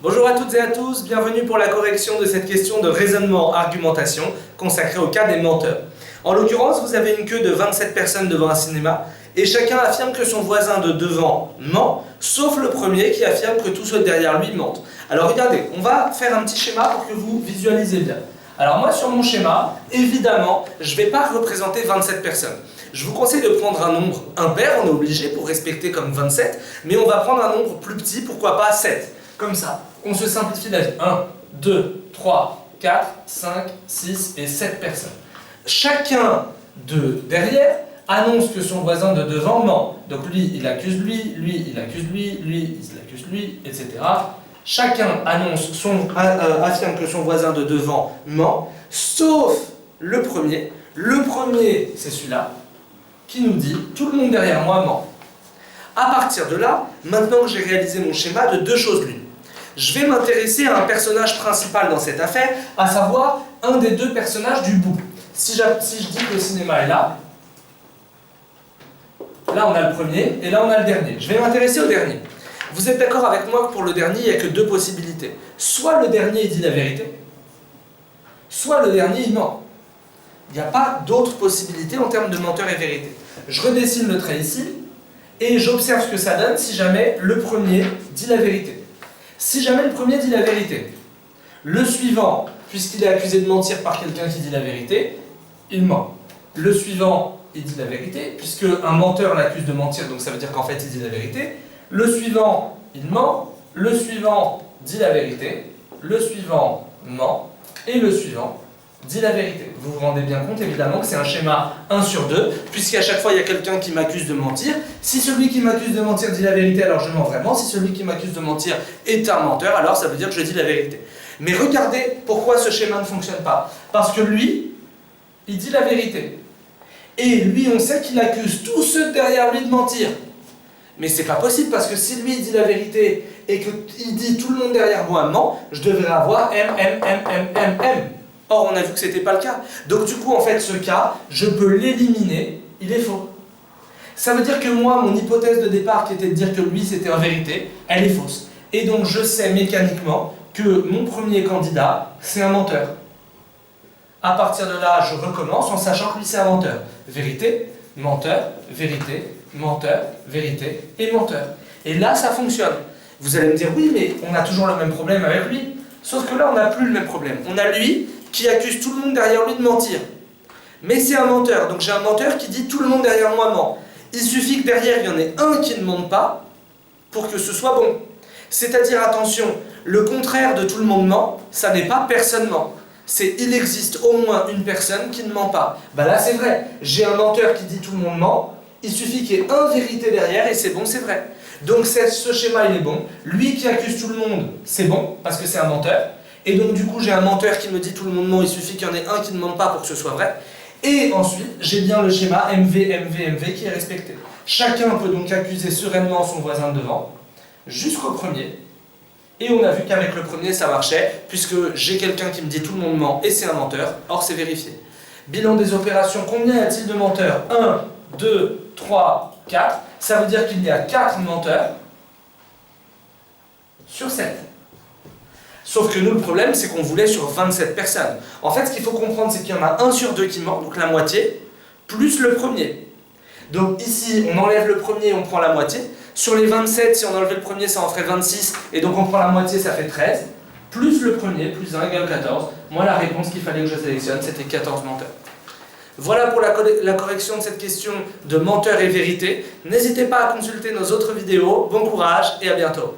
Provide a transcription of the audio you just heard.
Bonjour à toutes et à tous, bienvenue pour la correction de cette question de raisonnement-argumentation consacrée au cas des menteurs. En l'occurrence, vous avez une queue de 27 personnes devant un cinéma et chacun affirme que son voisin de devant ment, sauf le premier qui affirme que tous ceux derrière lui mentent. Alors regardez, on va faire un petit schéma pour que vous visualisez bien. Alors moi sur mon schéma, évidemment, je ne vais pas représenter 27 personnes. Je vous conseille de prendre un nombre impair, on est obligé pour respecter comme 27, mais on va prendre un nombre plus petit, pourquoi pas 7. Comme ça, on se simplifie la vie. 1, 2, 3, 4, 5, 6 et 7 personnes. Chacun de derrière annonce que son voisin de devant ment. Donc lui, il accuse lui, lui, il accuse lui, lui, il accuse lui, etc. Chacun affirme que son voisin de devant ment, sauf le premier. Le premier, c'est celui-là, qui nous dit « tout le monde derrière moi ment ». À partir de là, maintenant que j'ai réalisé mon schéma, de deux choses l'une. Je vais m'intéresser à un personnage principal dans cette affaire, à savoir un des deux personnages du bout. Si je dis que le cinéma est là, là on a le premier et là on a le dernier. Je vais m'intéresser au dernier. Vous êtes d'accord avec moi que pour le dernier, il n'y a que deux possibilités. Soit le dernier dit la vérité, soit le dernier il ment. Il n'y a pas d'autre possibilité en termes de menteur et vérité. Je redessine le trait ici et j'observe ce que ça donne si jamais le premier dit la vérité. Si jamais le premier dit la vérité, le suivant, puisqu'il est accusé de mentir par quelqu'un qui dit la vérité, il ment. Le suivant, il dit la vérité, puisque un menteur l'accuse de mentir, donc ça veut dire qu'en fait il dit la vérité. Le suivant, il ment. Le suivant dit la vérité. Le suivant ment. Et le suivant dit la vérité. Vous vous rendez bien compte évidemment que c'est un schéma 1 sur 2, puisqu'à chaque fois il y a quelqu'un qui m'accuse de mentir. Si celui qui m'accuse de mentir dit la vérité, alors je mens vraiment. Si celui qui m'accuse de mentir est un menteur, alors ça veut dire que je dis la vérité. Mais regardez pourquoi ce schéma ne fonctionne pas. Parce que lui, il dit la vérité. Et lui, on sait qu'il accuse tous ceux derrière lui de mentir. Mais c'est pas possible parce que si lui dit la vérité et qu'il dit tout le monde derrière moi ment, je devrais avoir M. Or, on a vu que c'était pas le cas. Donc du coup, en fait, ce cas, je peux l'éliminer, il est faux. Ça veut dire que moi, mon hypothèse de départ qui était de dire que lui c'était en vérité, elle est fausse. Et donc je sais mécaniquement que mon premier candidat, c'est un menteur. À partir de là, je recommence en sachant que lui c'est un menteur. Vérité, menteur, vérité, menteur, vérité et menteur. Et là, ça fonctionne. Vous allez me dire, oui, mais on a toujours le même problème avec lui. Sauf que là, on n'a plus le même problème. On a lui qui accuse tout le monde derrière lui de mentir. Mais c'est un menteur, donc j'ai un menteur qui dit tout le monde derrière moi ment. Il suffit que derrière, il y en ait un qui ne mente pas pour que ce soit bon. C'est-à-dire, attention, le contraire de tout le monde ment, ça n'est pas personne ment. C'est il existe au moins une personne qui ne ment pas. Bah là, c'est vrai. J'ai un menteur qui dit tout le monde ment, il suffit qu'il y ait un vérité derrière et c'est bon, c'est vrai. Donc ce schéma, il est bon. Lui qui accuse tout le monde, c'est bon, parce que c'est un menteur. Et donc du coup, j'ai un menteur qui me dit tout le monde ment, il suffit qu'il y en ait un qui ne mente pas pour que ce soit vrai. Et ensuite, j'ai bien le schéma MV qui est respecté. Chacun peut donc accuser sereinement son voisin de devant, jusqu'au premier. Et on a vu qu'avec le premier, ça marchait, puisque j'ai quelqu'un qui me dit tout le monde ment, et c'est un menteur, or c'est vérifié. Bilan des opérations, combien y a-t-il de menteurs? 1, 2, 3, 4. Ça veut dire qu'il y a 4 menteurs sur 7. Sauf que nous, le problème, c'est qu'on voulait sur 27 personnes. En fait, ce qu'il faut comprendre, c'est qu'il y en a 1 sur 2 qui ment, donc la moitié, plus le premier. Donc ici, on enlève le premier, on prend la moitié. Sur les 27, si on enlevait le premier, ça en ferait 26, et donc on prend la moitié, ça fait 13. Plus le premier, plus 1 égale 14. Moi, la réponse qu'il fallait que je sélectionne, c'était 14 menteurs. Voilà pour la correction de cette question de menteur et vérité. N'hésitez pas à consulter nos autres vidéos. Bon courage et à bientôt.